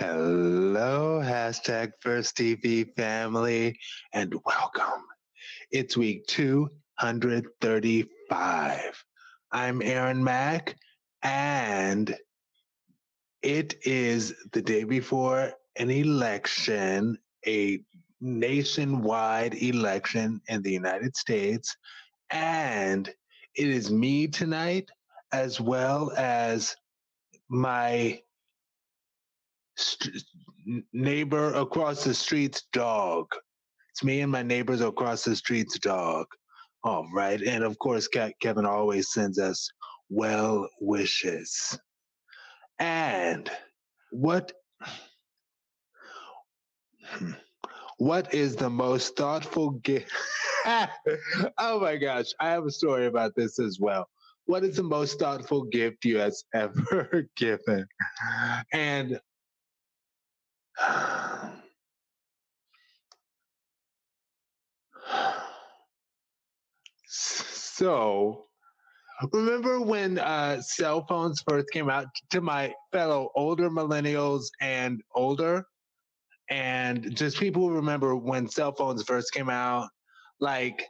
Hello, hashtag First TV family, and welcome. It's week 235. I'm Aaron Mack, and it is the day before an election, a nationwide election in the United States, and it is me tonight, as well as my st- neighbor across the street's dog. It's me and my neighbors across the street's dog. All right. And of course, Kevin always sends us well wishes. And what what is the most thoughtful gift? Oh my gosh, I have a story about this as well. What is the most thoughtful gift you has ever given? And so remember when cell phones first came out, to my fellow older millennials and older, and just people who remember when cell phones first came out, like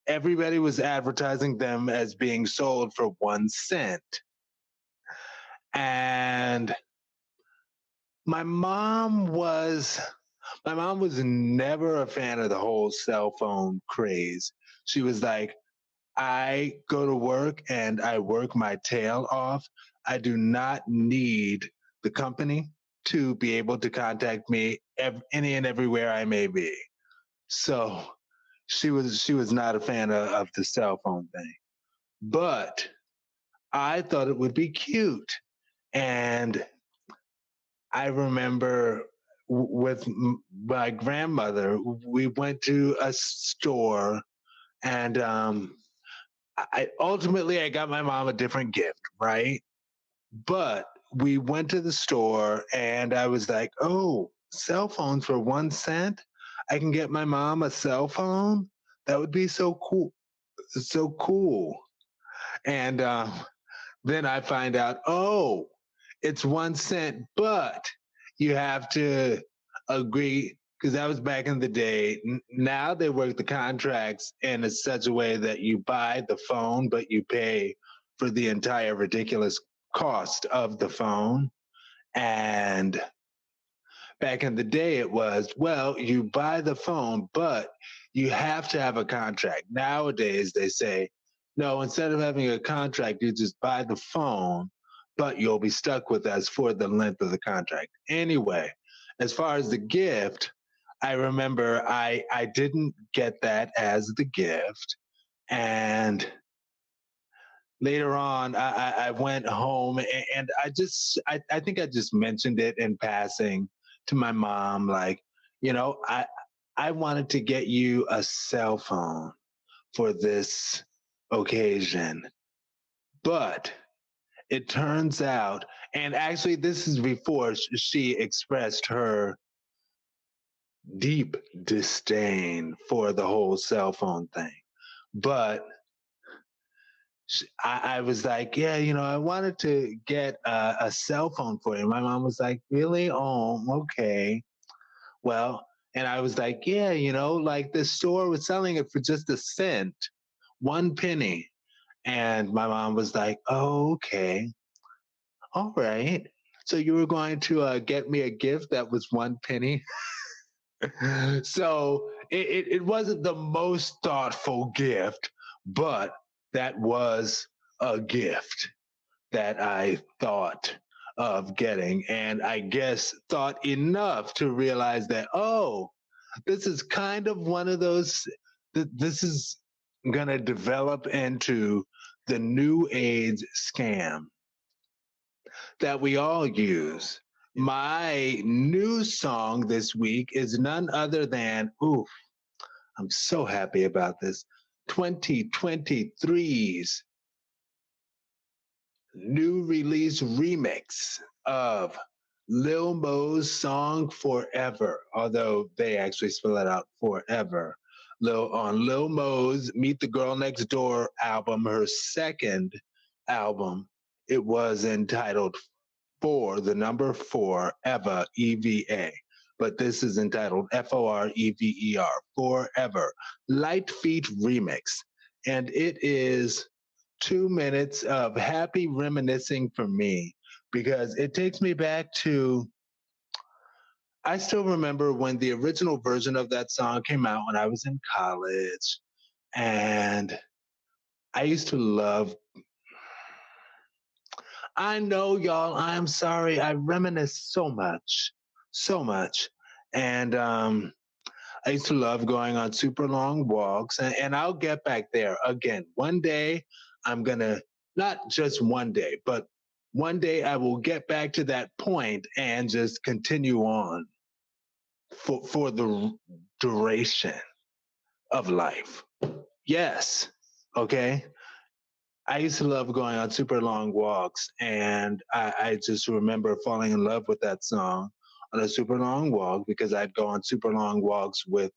everybody was advertising them as being sold for 1 cent. And my mom was my mom was never a fan of the whole cell phone craze. She was like, I go to work and I work my tail off. I do not need the company to be able to contact me any and everywhere I may be. So she was not a fan of the cell phone thing. But I thought it would be cute. And I remember with my grandmother, we went to a store and I got my mom a different gift, right? But we went to the store and I was like, oh, cell phones for 1 cent? I can get my mom a cell phone? That would be so cool. So cool. And then I find out, oh, it's 1 cent, but you have to agree because that was back in the day. Now they work the contracts in such a way that you buy the phone, but you pay for the entire ridiculous cost of the phone. And back in the day, it was, well, you buy the phone, but you have to have a contract. Nowadays, they say, no, instead of having a contract, you just buy the phone, but you'll be stuck with us for the length of the contract. Anyway, as far as the gift, I remember I didn't get that as the gift. And later on, I went home and I think I just mentioned it in passing to my mom, like, you know, I wanted to get you a cell phone for this occasion. But it turns out, and actually, this is before she expressed her deep disdain for the whole cell phone thing. But I was like, yeah, I wanted to get a cell phone for you. My mom was like, really? Oh, okay. Well, and I was like, yeah, like the store was selling it for just 1 cent, 1 penny. And my mom was like, oh, okay. All right. So you were going to get me a gift that was 1 penny? So it wasn't the most thoughtful gift, but that was a gift that I thought of getting. And I guess thought enough to realize that, oh, this is kind of one of those, this is going to develop into the new age scam that we all use. My new song this week is none other than, ooh, I'm so happy about this, 2023's new release remix of Lil Mo's song Forever, although they actually spell it out Forever. On Lil Mo's Meet the Girl Next Door album, her second album, it was entitled for the number four, Eva, EVA. But this is entitled FOREVER, Forever, Light Feet Remix. And it is 2 minutes of happy reminiscing for me because it takes me back to, I still remember when the original version of that song came out when I was in college. And I used to love, I know y'all, I'm sorry, I reminisce so much, so much. And I used to love going on super long walks, and I'll get back there again. One day, I'm gonna, not just one day, but one day I will get back to that point and just continue on for the duration of life. Yes, okay. I used to love going on super long walks, and I just remember falling in love with that song on a super long walk because I'd go on super long walks with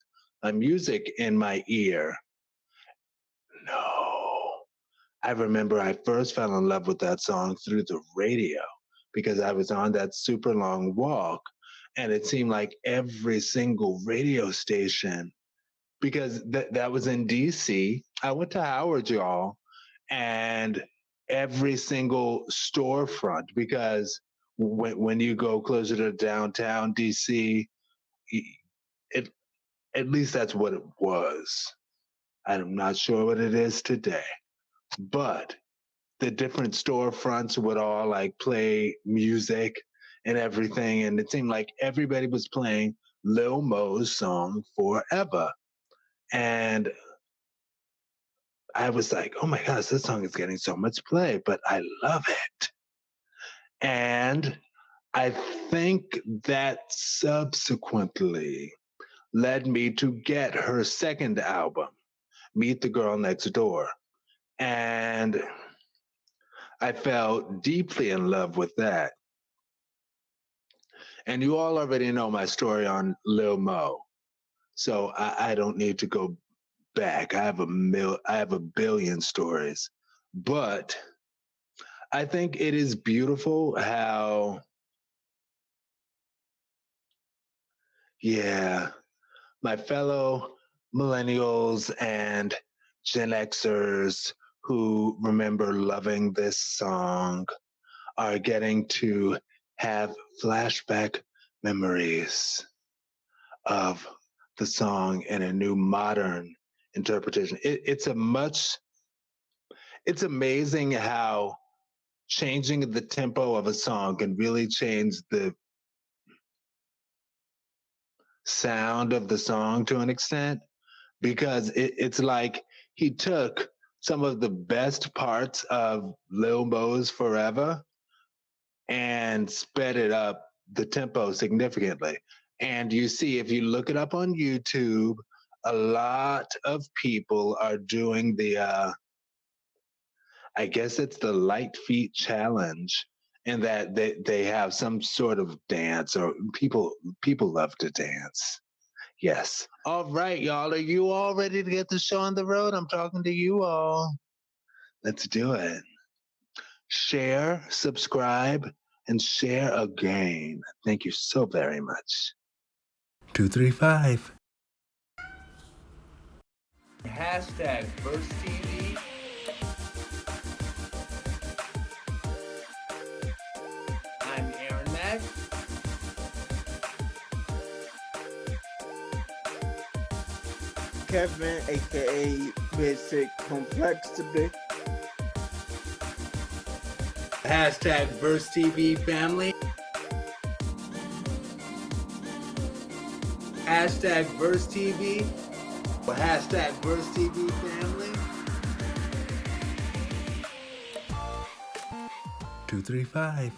music in my ear. No, I remember I first fell in love with that song through the radio because I was on that super long walk, and it seemed like every single radio station, because that was in DC. I went to Howard, y'all, and every single storefront, because when you go closer to downtown DC, it, at least that's what it was. I'm not sure what it is today, but the different storefronts would all like play music and everything, and it seemed like everybody was playing Lil Mo's song Forever. And I was like, oh my gosh, this song is getting so much play, but I love it. And I think that subsequently led me to get her second album, Meet the Girl Next Door. And I fell deeply in love with that. And you all already know my story on Lil Mo. So I don't need to go back. I have a billion stories. But I think it is beautiful how, yeah, my fellow millennials and Gen Xers who remember loving this song are getting to have flashback memories of the song in a new modern interpretation. It's amazing how changing the tempo of a song can really change the sound of the song to an extent, because it's like he took some of the best parts of Lil Mo's Forever and sped it up the tempo significantly. And you see, if you look it up on YouTube, a lot of people are doing the I guess it's the light feet challenge, and that they have some sort of dance, or people love to dance. Yes. All right, y'all. Are you all ready to get the show on the road? I'm talking to you all. Let's do it. Share, subscribe, and share again. Thank you so very much. 235. Hashtag Verse TV. I'm Aaron Mack. Kevin, aka Basic Complexity. Hashtag Verse TV family. Hashtag Verse TV. Hashtag Verse TV family. 235.